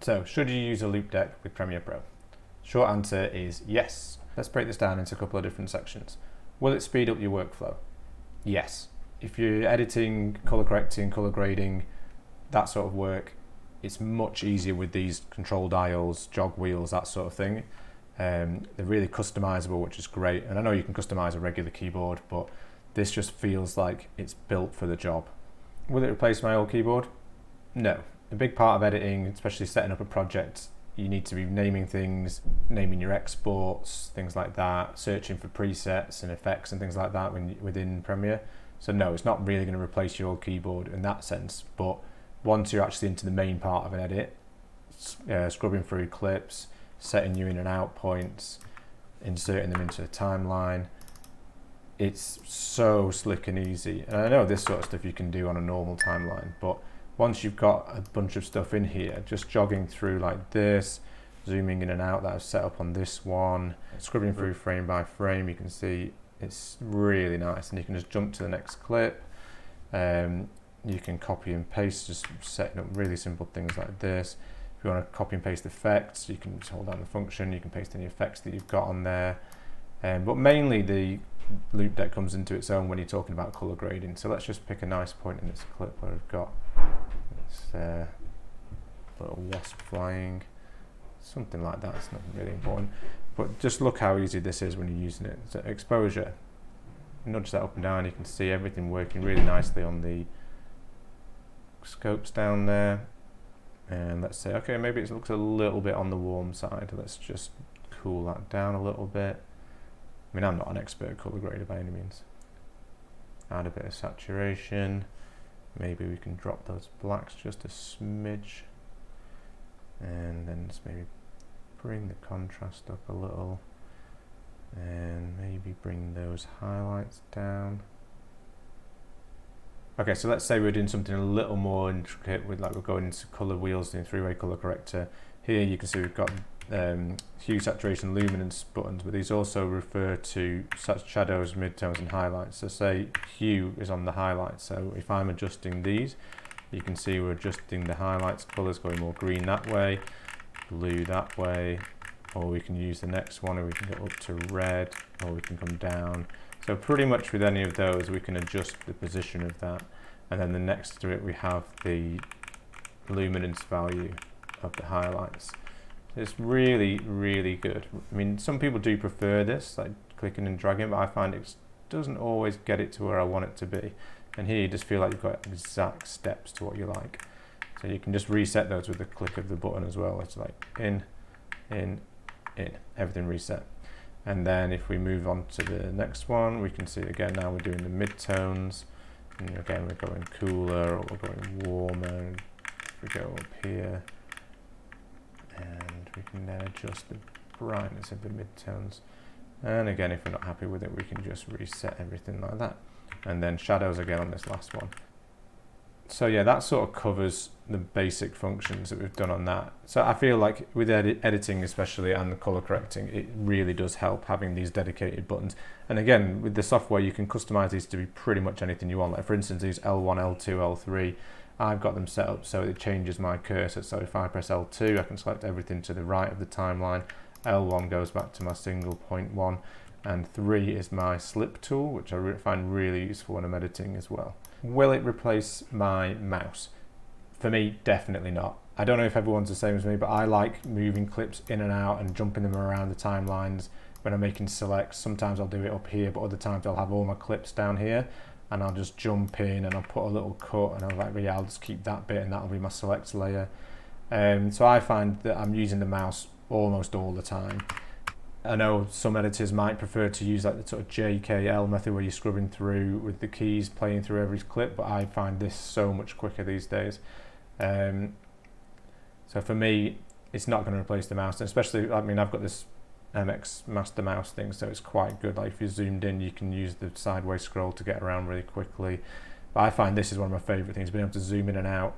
So, should you use a Loupedeck with Premiere Pro? Short answer is yes. Let's break this down into a couple of different sections. Will it speed up your workflow? Yes. If you're editing, color correcting, color grading, that sort of work, it's much easier with these control dials, jog wheels, that sort of thing. They're really customizable, which is great. And I know you can customize a regular keyboard, but this just feels like it's built for the job. Will it replace my old keyboard? No. A big part of editing, especially setting up a project, you need to be naming things, naming your exports, things like that, searching for presets and effects and things like that within Premiere. So no, it's not really going to replace your old keyboard in that sense, but once you're actually into the main part of an edit, scrubbing through clips, setting your in and out points, inserting them into a timeline, it's so slick and easy. And I know this sort of stuff you can do on a normal timeline, but once you've got a bunch of stuff in here, just jogging through like this, zooming in and out that I've set up on this one, scrubbing through frame by frame, you can see it's really nice. And you can just jump to the next clip. You can copy and paste, just setting up really simple things like this. If you want to copy and paste effects, you can just hold down the function, you can paste any effects that you've got on there. But mainly the Loupedeck comes into its own when you're talking about color grading. So let's just pick a nice point in this clip where we've got this little wasp flying, something like that. It's not really important, but just look how easy this is when you're using it. So exposure, nudge that up and down, you can see everything working really nicely on the scopes down there. And let's say, okay, maybe it looks a little bit on the warm side. Let's just cool that down a little bit. I mean, I'm not an expert color grader by any means. Add a bit of saturation. Maybe we can drop those blacks just a smidge. And then just maybe bring the contrast up a little. And maybe bring those highlights down. Okay, so let's say we're doing something a little more intricate with, like, we're going into color wheels in three-way color corrector. Here you can see we've got hue, saturation, luminance buttons, but these also refer to such shadows, midtones and highlights. So say hue is on the highlights, so if I'm adjusting these, you can see we're adjusting the highlights colors, going more green that way, blue that way, or we can use the next one, or we can go up to red, or we can come down. So pretty much with any of those we can adjust the position of that, and then the next to it we have the luminance value of the highlights. It's really, really good. I mean, some people do prefer this, like clicking and dragging, but I find it doesn't always get it to where I want it to be. And here you just feel like you've got exact steps to what you like. So you can just reset those with the click of the button as well. It's like in, everything reset. And then if we move on to the next one, we can see again now we're doing the midtones. And again, we're going cooler or we're going warmer. If we go up here, and we can then adjust the brightness of the midtones. And again, if we're not happy with it, we can just reset everything like that. And then shadows again on this last one. So yeah, that sort of covers the basic functions that we've done on that. So I feel like with editing especially and the color correcting, it really does help having these dedicated buttons. And again, with the software, you can customize these to be pretty much anything you want. Like for instance, these L1, L2, L3, I've got them set up so it changes my cursor. So if I press L2, I can select everything to the right of the timeline. L1 goes back to my single point one, and 3 is my slip tool, which I find really useful when I'm editing as well. Will it replace my mouse? For me, definitely not. I don't know if everyone's the same as me, but I like moving clips in and out and jumping them around the timelines when I'm making selects. Sometimes I'll do it up here, but other times I'll have all my clips down here and I'll just jump in and I'll put a little cut and I'm like, yeah, I'll just keep that bit and that'll be my select layer. So I find that I'm using the mouse almost all the time. I know some editors might prefer to use like the sort of JKL method where you're scrubbing through with the keys, playing through every clip, but I find this so much quicker these days. So for me, it's not going to replace the mouse, and especially, I mean, I've got this MX Master Mouse thing, so it's quite good. Like if you're zoomed in, you can use the sideways scroll to get around really quickly. But I find this is one of my favourite things, being able to zoom in and out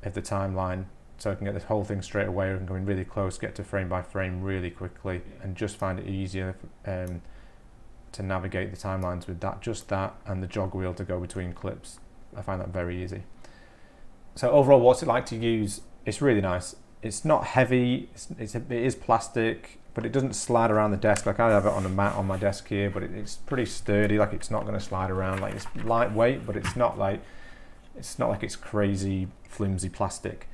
of the timeline, so I can get this whole thing straight away. I can go in really close, get to frame by frame really quickly, and just find it easier to navigate the timelines with that, just that, and the jog wheel to go between clips. I find that very easy. So overall, what's it like to use? It's really nice. it's not heavy. It is plastic, but it doesn't slide around the desk. Like I have it on a mat on my desk here, but it's pretty sturdy. Like it's not going to slide around. Like it's lightweight, but it's not like it's crazy flimsy plastic.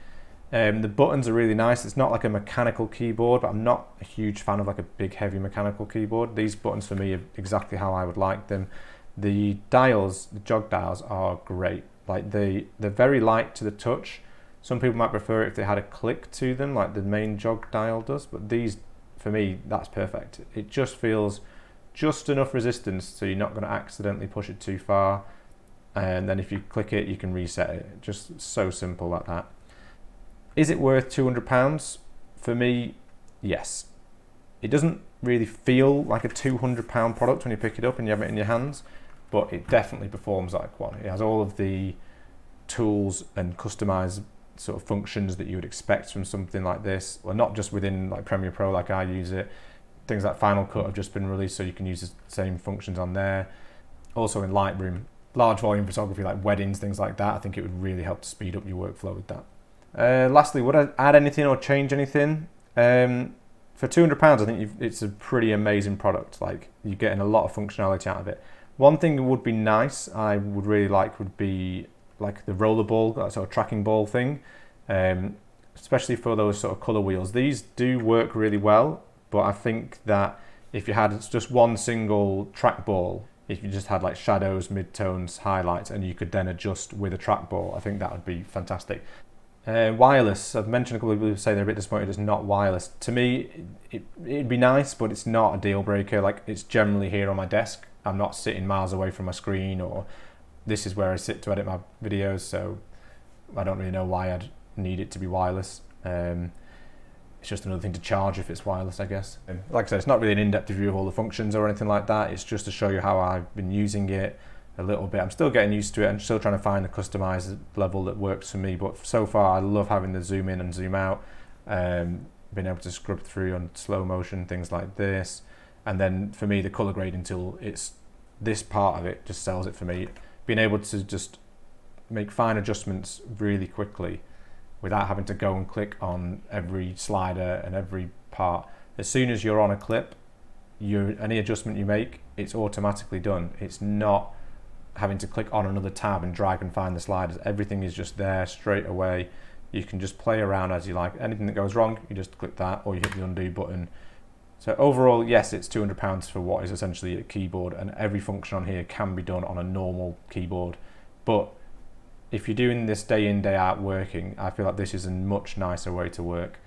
The buttons are really nice. It's not like a mechanical keyboard, but I'm not a huge fan of like a big heavy mechanical keyboard. These buttons for me are exactly how I would like them. The dials, the jog dials, are great. Like they're very light to the touch. Some people might prefer it if they had a click to them, like the main jog dial does, but these, for me, that's perfect. It just feels just enough resistance so you're not going to accidentally push it too far, and then if you click it, you can reset it. Just so simple like that. Is it worth £200? For me, yes. It doesn't really feel like a £200 product when you pick it up and you have it in your hands, but it definitely performs like one. It has all of the tools and customized sort of functions that you would expect from something like this. Well, not just within like Premiere Pro like I use it. Things like Final Cut have just been released, so you can use the same functions on there. Also in Lightroom, large volume photography like weddings, things like that, I think it would really help to speed up your workflow with that. Lastly, would I add anything or change anything? For £200, I think it's a pretty amazing product. Like, you're getting a lot of functionality out of it. One thing that would be nice, I would really like, would be like the roller ball, that sort of tracking ball thing, especially for those sort of color wheels. These do work really well, but I think that if you had just one single trackball, if you just had like shadows, midtones, highlights, and you could then adjust with a trackball, I think that would be fantastic. Wireless, I've mentioned a couple of people who say they're a bit disappointed it's not wireless. To me, it'd be nice, but it's not a deal breaker. Like, it's generally here on my desk. I'm not sitting miles away from my screen, or this is where I sit to edit my videos, so I don't really know why I'd need it to be wireless. It's just another thing to charge if it's wireless, I guess. Like I said, it's not really an in-depth review of all the functions or anything like that. It's just to show you how I've been using it a little bit. I'm still getting used to it. I'm still trying to find the customized level that works for me, but so far I love having the zoom in and zoom out, being able to scrub through on slow motion, things like this. And then for me, the color grading tool, it's this part of it just sells it for me. Being able to just make fine adjustments really quickly without having to go and click on every slider and every part. As soon as you're on a clip, any adjustment you make, it's automatically done. It's not having to click on another tab and drag and find the sliders. Everything is just there straight away. You can just play around as you like. Anything that goes wrong, you just click that, or you hit the undo button. So overall, yes, it's £200 for what is essentially a keyboard, and every function on here can be done on a normal keyboard. But if you're doing this day in, day out working, I feel like this is a much nicer way to work.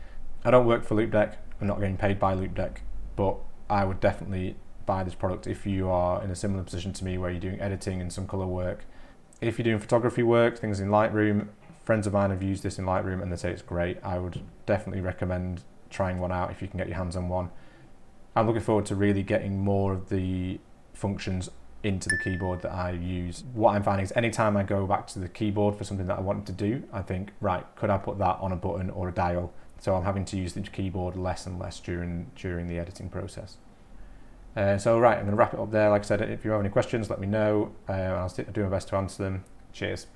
I don't work for Loupedeck. I'm not getting paid by Loupedeck, but I would definitely buy this product if you are in a similar position to me where you're doing editing and some color work. If you're doing photography work, things in Lightroom, friends of mine have used this in Lightroom and they say it's great. I would definitely recommend trying one out if you can get your hands on one. I'm looking forward to really getting more of the functions into the keyboard that I use. What I'm finding is anytime I go back to the keyboard for something that I wanted to do, I think, right, could I put that on a button or a dial? So I'm having to use the keyboard less and less during the editing process. So right, I'm going to wrap it up there. Like I said, if you have any questions, let me know. I'll do my best to answer them. Cheers.